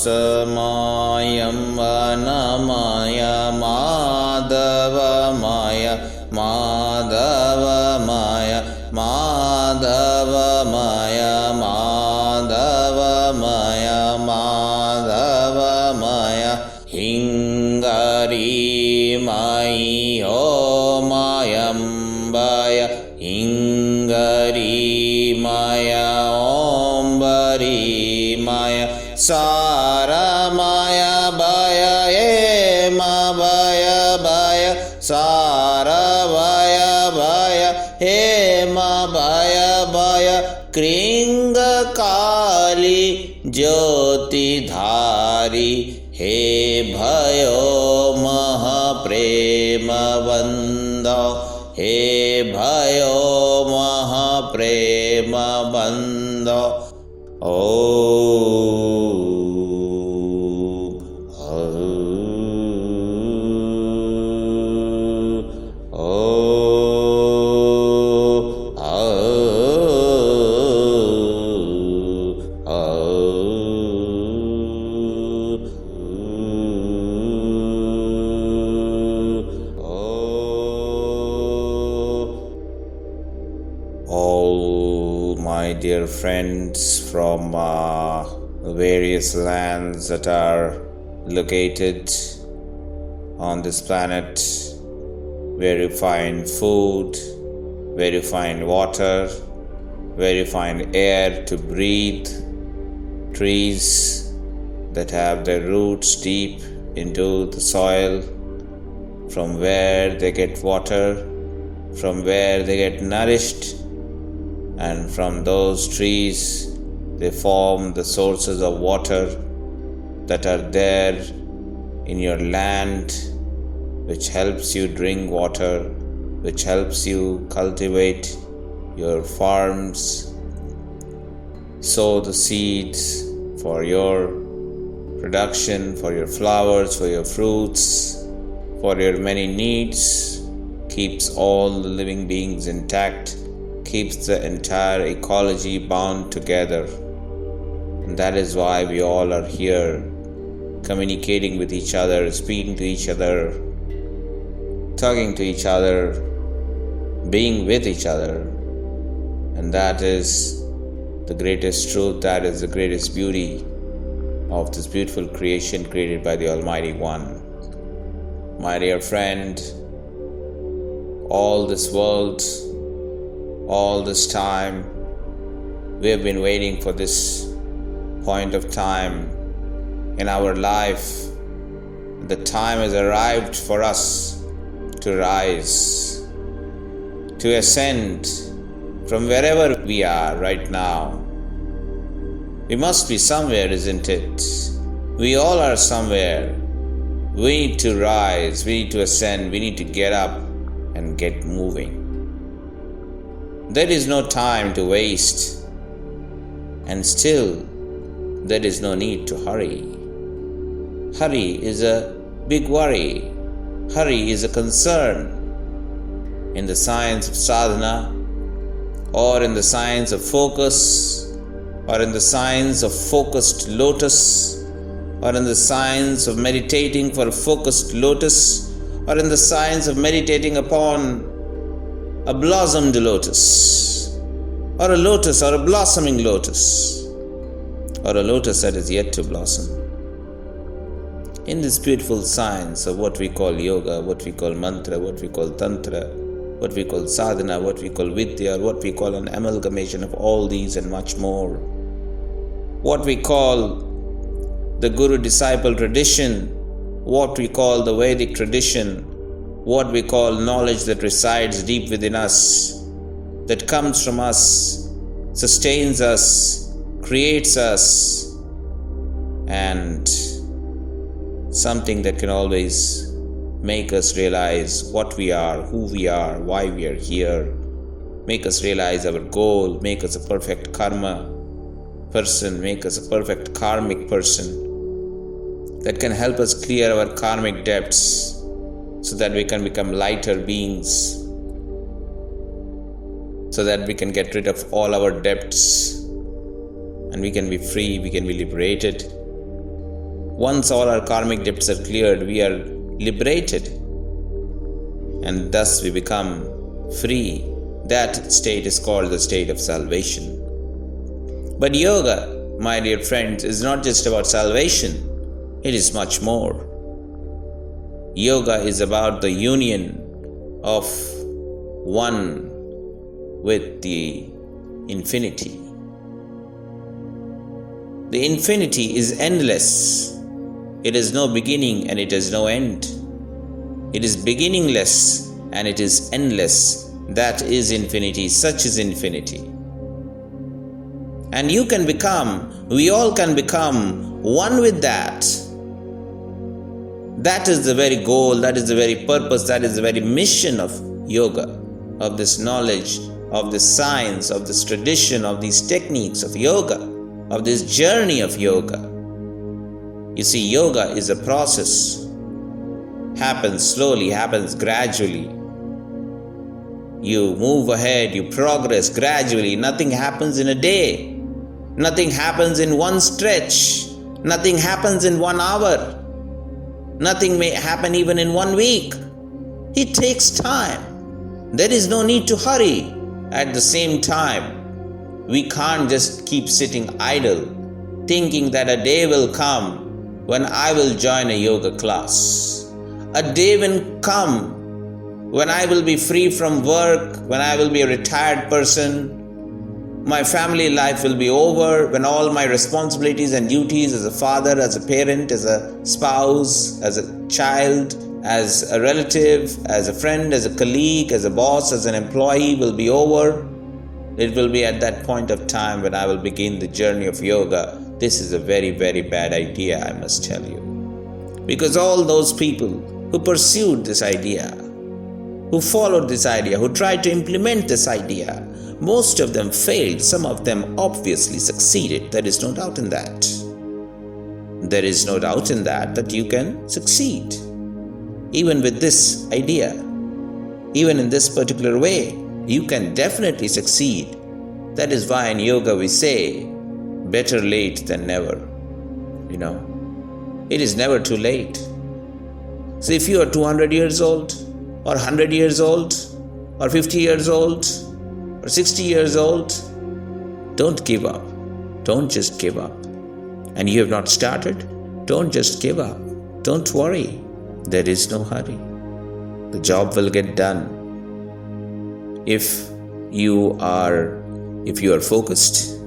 Samayam Vanamaya Madhavamaya Madhavamaya Madhavamaya Madhavamaya Madhavamaya Hingari Mai Om Mayambaya Hingari Maya Om Bari Maya Saramaya Baya Ema Baya Baya Saravaya Baya Ema Baya Baya Kringa Kali Jyoti Dhari He Bhayo Mahaprema Vanda He Bhayo Mahaprema Vanda All my dear friends from various lands that are located on this planet, where you find food, where you find water, where you find air to breathe, trees that have their roots deep into the soil, from where they get water, from where they get nourished, and from those trees they form the sources of water that are there in your land, which helps you drink water, which helps you cultivate your farms, sow the seeds for your production, for your flowers, for your fruits, for your many needs, keeps all the living beings intact, keeps the entire ecology bound together. And that is why we all are here, communicating with each other, speaking to each other, talking to each other, being with each other. And that is the greatest truth, that is the greatest beauty of this beautiful creation created by the Almighty One. My dear friend, all this world, all this time, we have been waiting for this point of time in our life. The time has arrived for us to rise, to ascend from wherever we are right now. We must be somewhere, isn't it? We all are somewhere. We need to rise, we need to ascend, we need to get up and get moving. There is no time to waste, and still there is no need to hurry. Hurry is a big worry. Hurry is a concern. In the science of sadhana, or in the science of focus, or in the science of focused lotus, or in the science of meditating for a focused lotus, or in the science of meditating upon a blossomed lotus, or a lotus or a blossoming lotus, or a lotus that is yet to blossom. In this beautiful science of what we call yoga, what we call mantra, what we call tantra, what we call sadhana, what we call vidya, or what we call an amalgamation of all these and much more, what we call the guru-disciple tradition, what we call the Vedic tradition, what we call knowledge that resides deep within us, that comes from us, sustains us, creates us, and something that can always make us realize what we are, who we are, why we are here, make us realize our goal, make us a perfect karma, person, make us a perfect karmic person that can help us clear our karmic debts so that we can become lighter beings, so that we can get rid of all our debts and we can be free, we can be liberated. Once all our karmic debts are cleared, we are liberated and thus we become free. That state is called the state of salvation. But yoga, my dear friends, is not just about salvation. It is much more. Yoga is about the union of one with the infinity. The infinity is endless. It has no beginning and it has no end. It is beginningless and it is endless. That is infinity. Such is infinity. And you can become, we all can become one with that. That is the very goal, that is the very purpose, that is the very mission of yoga, of this knowledge, of this science, of this tradition, of these techniques of yoga, of this journey of yoga. You see, yoga is a process. Happens slowly, happens gradually. You move ahead, you progress gradually. Nothing happens in a day. Nothing happens in one stretch. Nothing happens in 1 hour. Nothing may happen even in 1 week. It takes time. There is no need to hurry. At the same time, we can't just keep sitting idle, thinking that a day will come when I will join a yoga class. A day will come when I will be free from work, when I will be a retired person. My family life will be over, when all my responsibilities and duties as a father, as a parent, as a spouse, as a child, as a relative, as a friend, as a colleague, as a boss, as an employee will be over. It will be at that point of time when I will begin the journey of yoga. This is a very, very bad idea, I must tell you. Because all those people who pursued this idea, who followed this idea, who tried to implement this idea, most of them failed. Some of them obviously succeeded. There is no doubt in that. There is no doubt in that you can succeed. Even with this idea, even in this particular way, you can definitely succeed. That is why in yoga we say, better late than never. It is never too late. So if you are 200 years old, or 100 years old, or 50 years old, or 60 years old, don't give up. Don't just give up. And you have not started, don't just give up. Don't worry. There is no hurry. The job will get done. If you are focused,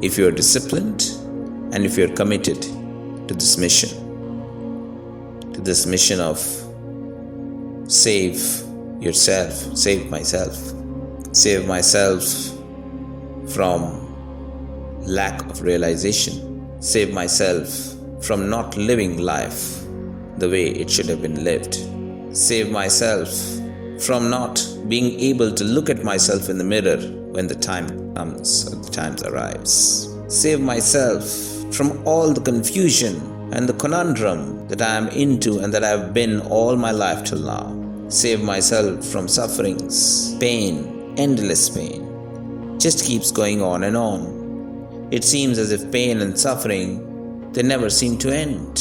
if you are disciplined, and if you are committed to this mission of save yourself, save myself from lack of realization, save myself from not living life the way it should have been lived, save myself from not being able to look at myself in the mirror when the time comes or the time arrives, save myself from all the confusion and the conundrum that I am into and that I have been all my life till now. Save myself from sufferings, pain, endless pain. Just keeps going on and on. It seems as if pain and suffering, they never seem to end.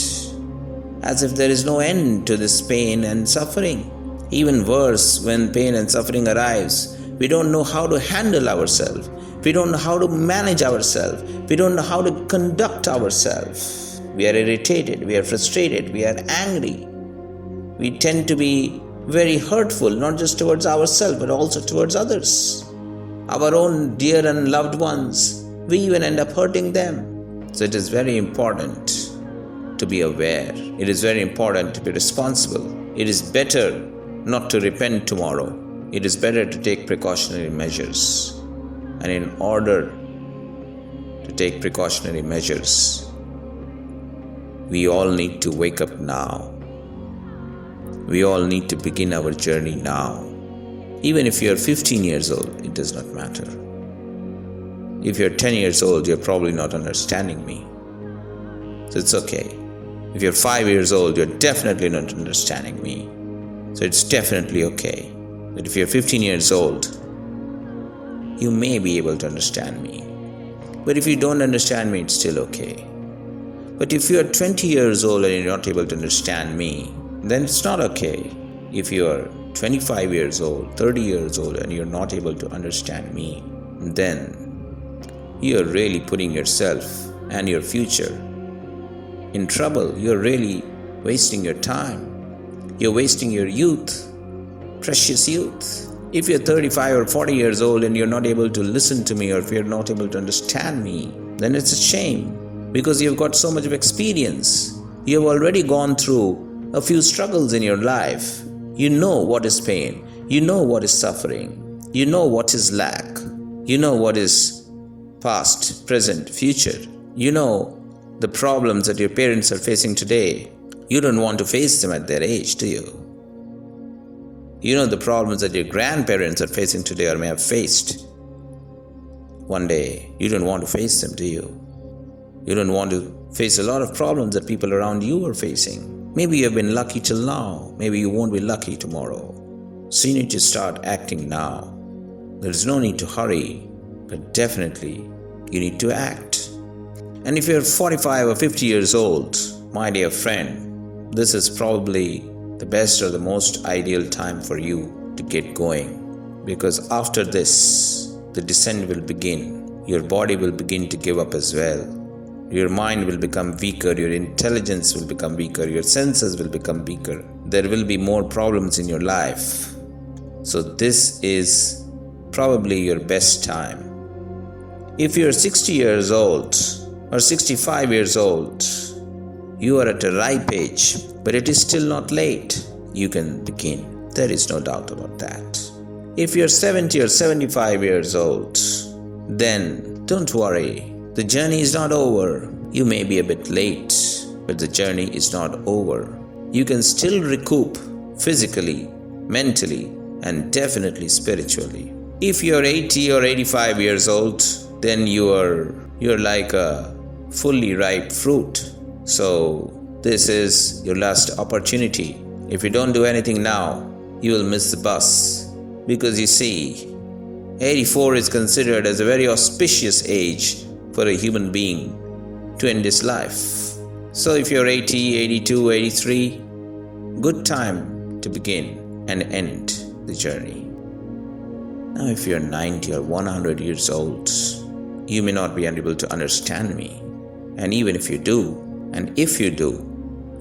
As if there is no end to this pain and suffering. Even worse, when pain and suffering arrives, we don't know how to handle ourselves. We don't know how to manage ourselves. We don't know how to conduct ourselves. We are irritated, we are frustrated, we are angry. We tend to be very hurtful, not just towards ourselves, but also towards others. Our own dear and loved ones, we even end up hurting them. So it is very important to be aware. It is very important to be responsible. It is better not to repent tomorrow. It is better to take precautionary measures. And in order to take precautionary measures, we all need to wake up now. We all need to begin our journey now. Even if you are 15 years old, it does not matter. If you're 10 years old, you're probably not understanding me. So it's okay. If you're 5 years old, you're definitely not understanding me. So it's definitely okay. But if you're 15 years old, you may be able to understand me. But if you don't understand me, it's still okay. But if you're 20 years old and you're not able to understand me, then it's not okay. If you're 25 years old, 30 years old, and you're not able to understand me, then you're really putting yourself and your future in trouble. You're really wasting your time. You're wasting your youth, precious youth. If you're 35 or 40 years old and you're not able to listen to me, or if you're not able to understand me, then it's a shame, because you've got so much of experience. You've already gone through a few struggles in your life. You know what is pain. You know what is suffering. You know what is lack. You know what is past, present, future. You know the problems that your parents are facing today. You don't want to face them at their age, do you? You know the problems that your grandparents are facing today or may have faced one day. You don't want to face them, do you? You don't want to face a lot of problems that people around you are facing. Maybe you have been lucky till now. Maybe you won't be lucky tomorrow. So you need to start acting now. There is no need to hurry, but definitely you need to act. And if you're 45 or 50 years old, my dear friend, this is probably the best or the most ideal time for you to get going. Because after this, the descent will begin. Your body will begin to give up as well. Your mind will become weaker, your intelligence will become weaker, your senses will become weaker. There will be more problems in your life. So this is probably your best time. If you're 60 years old or 65 years old, you are at a ripe age, but it is still not late. You can begin. There is no doubt about that. If you're 70 or 75 years old, then don't worry. The journey is not over. You may be a bit late, but the journey is not over. You can still recoup physically, mentally, and definitely spiritually. If you're 80 or 85 years old, then you're like a fully ripe fruit. So this is your last opportunity. If you don't do anything now, you will miss the bus. Because you see, 84 is considered as a very auspicious age for a human being to end his life. So if you're 80, 82, 83, good time to begin and end the journey. Now if you're 90 or 100 years old, you may not be able to understand me. And even if you do,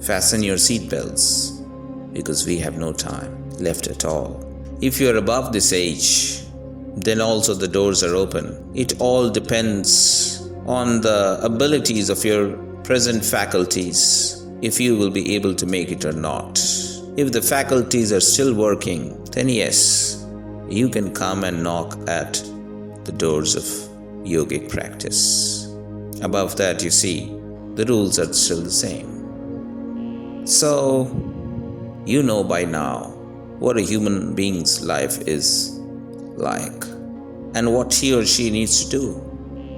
fasten your seatbelts, because we have no time left at all. If you're above this age, then also the doors are open. It all depends on the abilities of your present faculties, if you will be able to make it or not. If the faculties are still working, then yes, you can come and knock at the doors of yogic practice. Above that, you see, the rules are still the same. So, you know by now what a human being's life is like and what he or she needs to do.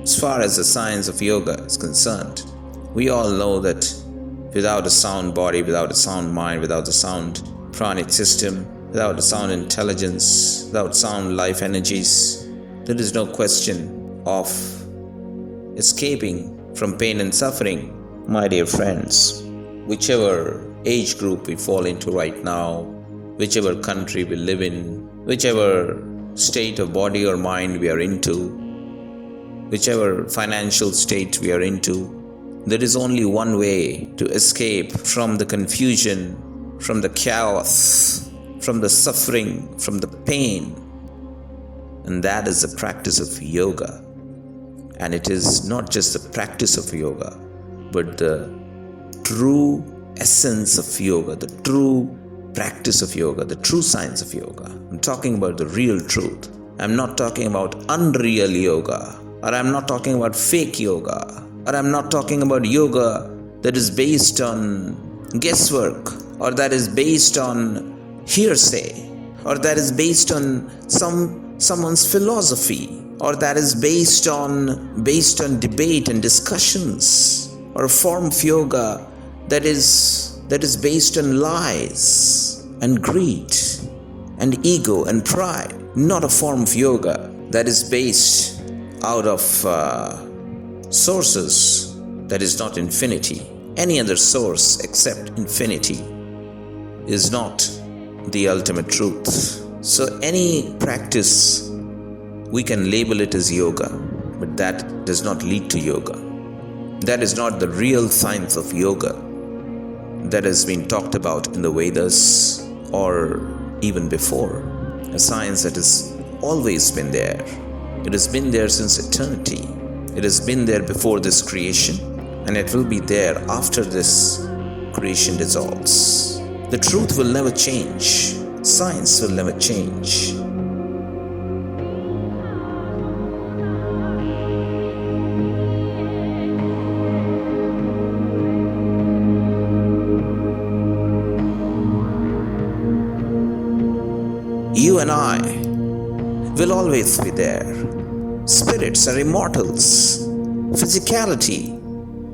As far as the science of yoga is concerned, we all know that without a sound body, without a sound mind, without a sound pranic system, without a sound intelligence, without sound life energies, there is no question of escaping from pain and suffering. My dear friends, whichever age group we fall into right now, whichever country we live in, whichever state of body or mind we are into, whichever financial state we are into, there is only one way to escape from the confusion, from the chaos, from the suffering, from the pain. And that is the practice of yoga. And it is not just the practice of yoga, but the true essence of yoga, the true practice of yoga, the true science of yoga. I'm talking about the real truth. I'm not talking about unreal yoga, or I'm not talking about fake yoga, or I'm not talking about yoga that is based on guesswork, or that is based on hearsay, or that is based on someone's philosophy. or that is based on debate and discussions, or a form of yoga that is based on lies and greed and ego and pride. Not a form of yoga that is based out of sources that is not infinity. Any other source except infinity is not the ultimate truth. So any practice, we can label it as yoga, but that does not lead to yoga. That is not the real science of yoga that has been talked about in the Vedas or even before. A science that has always been there. It has been there since eternity. It has been there before this creation, and it will be there after this creation dissolves. The truth will never change. Science will never change. You and I will always be there. Spirits are immortals. Physicality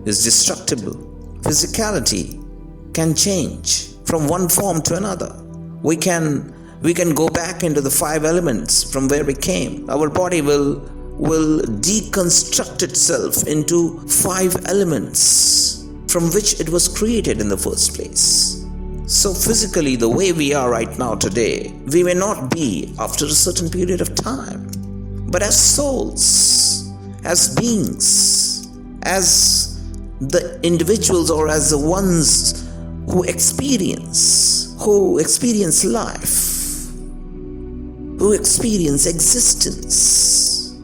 is destructible. Physicality can change from one form to another. We can go back into the 5 elements from where we came. Our body will deconstruct itself into 5 elements from which it was created in the first place. So physically, the way we are right now today, we may not be after a certain period of time. But as souls, as beings, as the individuals or as the ones who experience life, who experience existence,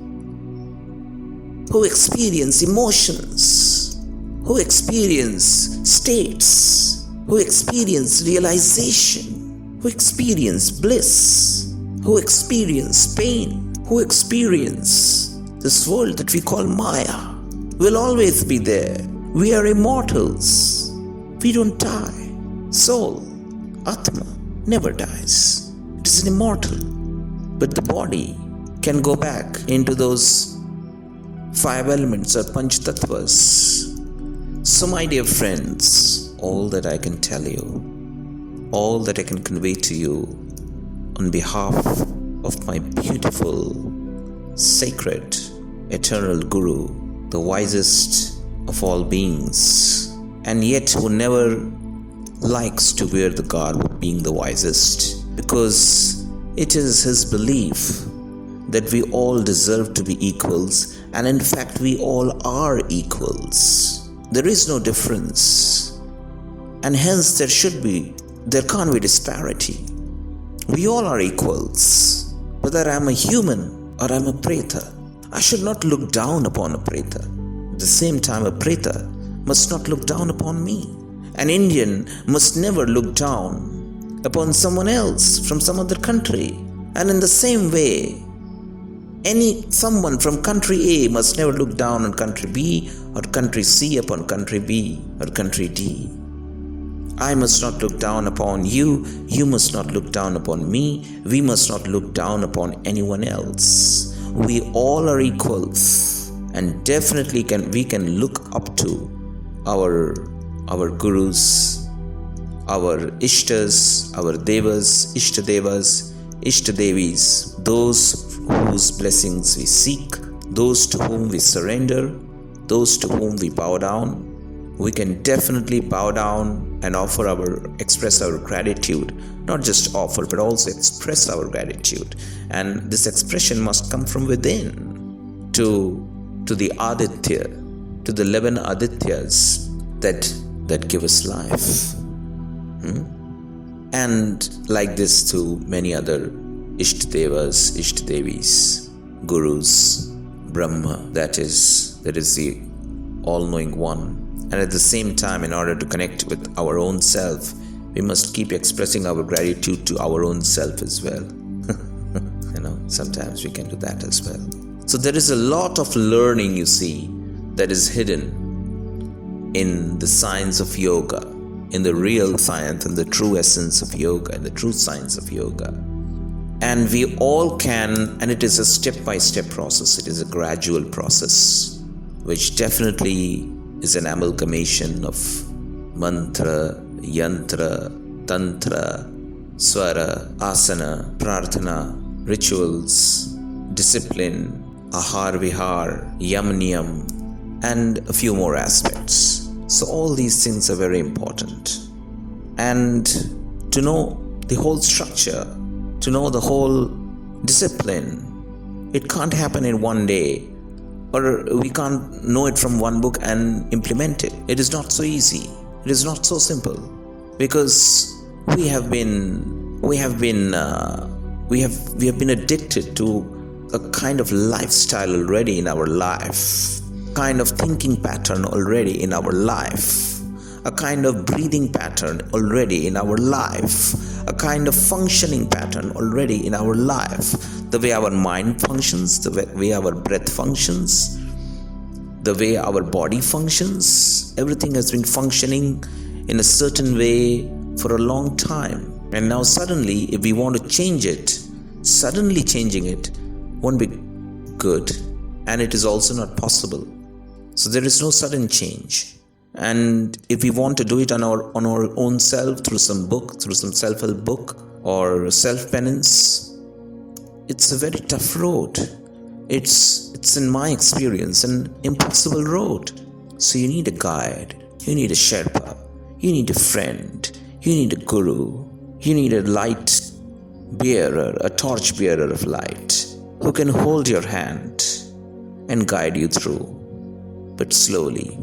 who experience emotions, who experience states, who experience realization, who experience bliss, who experience pain, who experience this world that we call Maya, will always be there. We are immortals. We don't die. Soul, Atma, never dies. It is an immortal. But the body can go back into those 5 elements or Panch Tattvas. So my dear friends, all that I can tell you, all that I can convey to you on behalf of my beautiful, sacred, eternal Guru, the wisest of all beings, and yet who never likes to wear the garb of being the wisest, because it is his belief that we all deserve to be equals, and in fact we all are equals. There is no difference, and hence there can't be disparity. We all are equals. Whether I am a human or I am a preta, I should not look down upon a preta. At the same time, a preta must not look down upon me. An Indian must never look down upon someone else from some other country. And in the same way, someone from country A must never look down on country B or country C upon country B or country D. I must not look down upon you, you must not look down upon me, we must not look down upon anyone else. We all are equals, and definitely we can look up to our gurus, our ishtas, our devas, ishtadevas, ishtadevis, those whose blessings we seek, those to whom we surrender, those to whom we bow down. We can definitely bow down and express our gratitude. Not just offer, but also express our gratitude. And this expression must come from within to the Aditya, to the 11 Adityas that give us life. And like this to many other Ishtadevas, Ishtadevis, Gurus, Brahma, that is the all-knowing one. And at the same time, in order to connect with our own self, we must keep expressing our gratitude to our own self as well. Sometimes we can do that as well. So there is a lot of learning, you see, that is hidden in the science of yoga, in the real science and the true essence of yoga, and the true science of yoga. And we all can, and it is a step-by-step process. It is a gradual process, which definitely is an amalgamation of mantra, yantra, tantra, swara, asana, prarthana, rituals, discipline, ahar vihar, yam niyam, and a few more aspects. So all these things are very important. And to know the whole structure, to know the whole discipline, it can't happen in one day, or we can't know it from one book and implement it. It is not so easy. It is not so simple, because we have been addicted to a kind of lifestyle already in our life, kind of thinking pattern already in our life, a kind of breathing pattern already in our life, a kind of functioning pattern already in our life. The way our mind functions, the way our breath functions, the way our body functions, everything has been functioning in a certain way for a long time. And now suddenly, if we want to change it, suddenly changing it won't be good, and it is also not possible. So there is no sudden change. And if we want to do it on our own self, through some book, through some self-help book or self-penance, it's a very tough road. It's in my experience an impossible road. So you need a guide, you need a Sherpa, you need a friend, you need a guru, you need a light bearer, a torch bearer of light, who can hold your hand and guide you through, but slowly,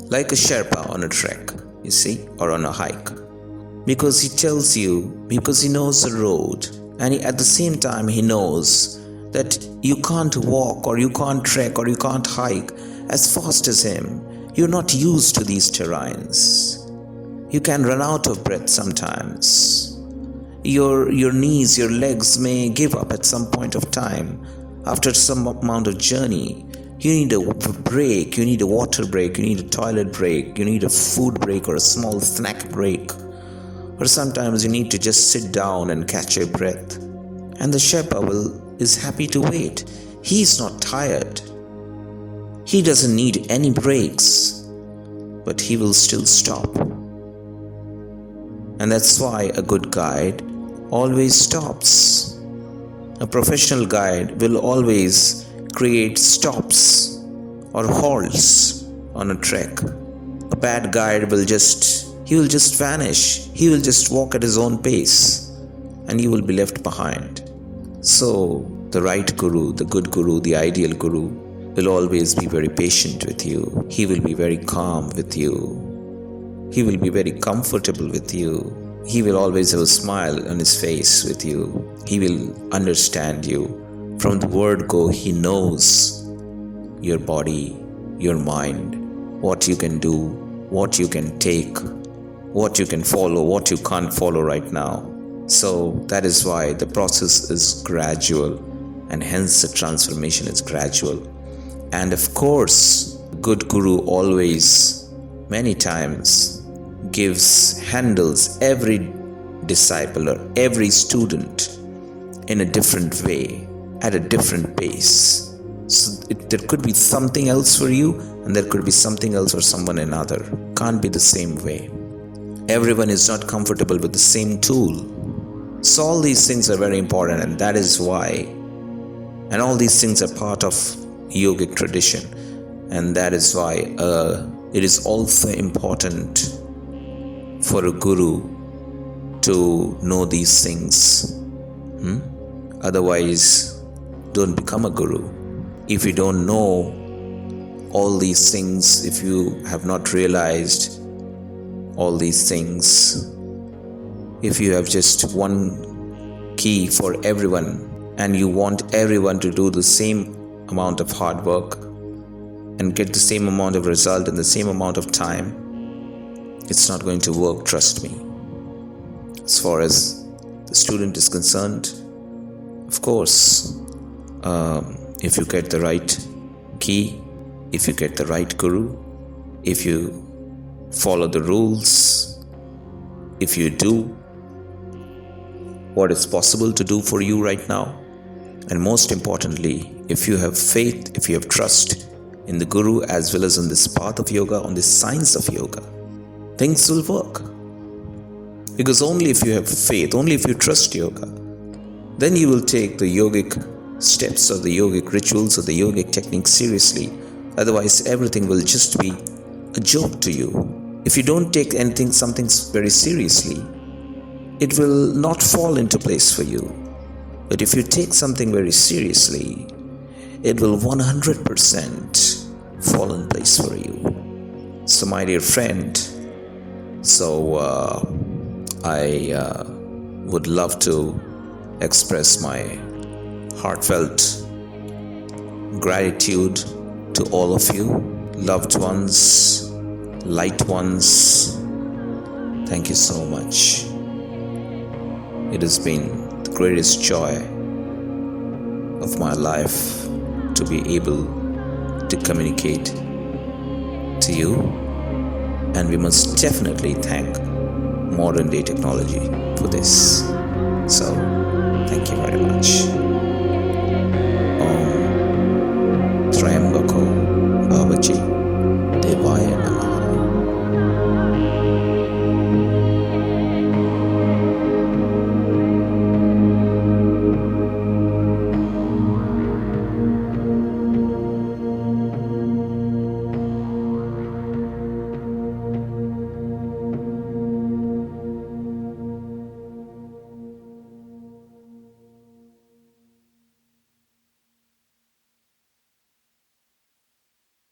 like a Sherpa on a trek, you see, or on a hike. Because he tells you, because he knows the road, and at the same time he knows that you can't walk or you can't trek or you can't hike as fast as him. You're not used to these terrains. You can run out of breath sometimes. Your knees, your legs may give up at some point of time. After some amount of journey, you need a break, you need a water break, you need a toilet break, you need a food break or a small snack break. Or sometimes you need to just sit down and catch your breath. And the Sherpa is happy to wait. He's not tired. He doesn't need any breaks, but he will still stop. And that's why a good guide always stops. A professional guide will always create stops or halts on a trek. A bad guide will just vanish. He will just walk at his own pace, and you will be left behind. So the right guru, the good guru, the ideal guru will always be very patient with you. He will be very calm with you. He will be very comfortable with you. He will always have a smile on his face with you. He will understand you. From the word go, he knows your body, your mind, what you can do, what you can take, what you can follow, what you can't follow right now. So that is why the process is gradual, and hence the transformation is gradual. And of course, good guru always, many times, handles every disciple or every student in a different way, at a different pace. So there could be something else for you, and there could be something else for someone another. Can't be the same way. Everyone is not comfortable with the same tool. So all these things are very important, and that is why, and all these things are part of yogic tradition, and that is why it is also important for a guru to know these things. Otherwise, don't become a guru. If you don't know all these things, if you have not realized all these things, if you have just one key for everyone and you want everyone to do the same amount of hard work and get the same amount of result in the same amount of time, it's not going to work, trust me. As far as the student is concerned, of course, if you get the right key, if you get the right guru, if you follow the rules, if you do what is possible to do for you right now. And most importantly, if you have faith, if you have trust in the Guru as well as on this path of yoga, on this science of yoga, things will work. Because only if you have faith, only if you trust yoga, then you will take the yogic steps or the yogic rituals or the yogic techniques seriously. Otherwise, everything will just be a joke to you. If you don't take something very seriously, it will not fall into place for you. But if you take something very seriously, it will 100% fall in place for you. So my dear friend, I would love to express my heartfelt gratitude to all of you, loved ones, light ones. Thank you so much. It has been the greatest joy of my life to be able to communicate to you, and we must definitely thank modern day technology for this. So, thank you very much.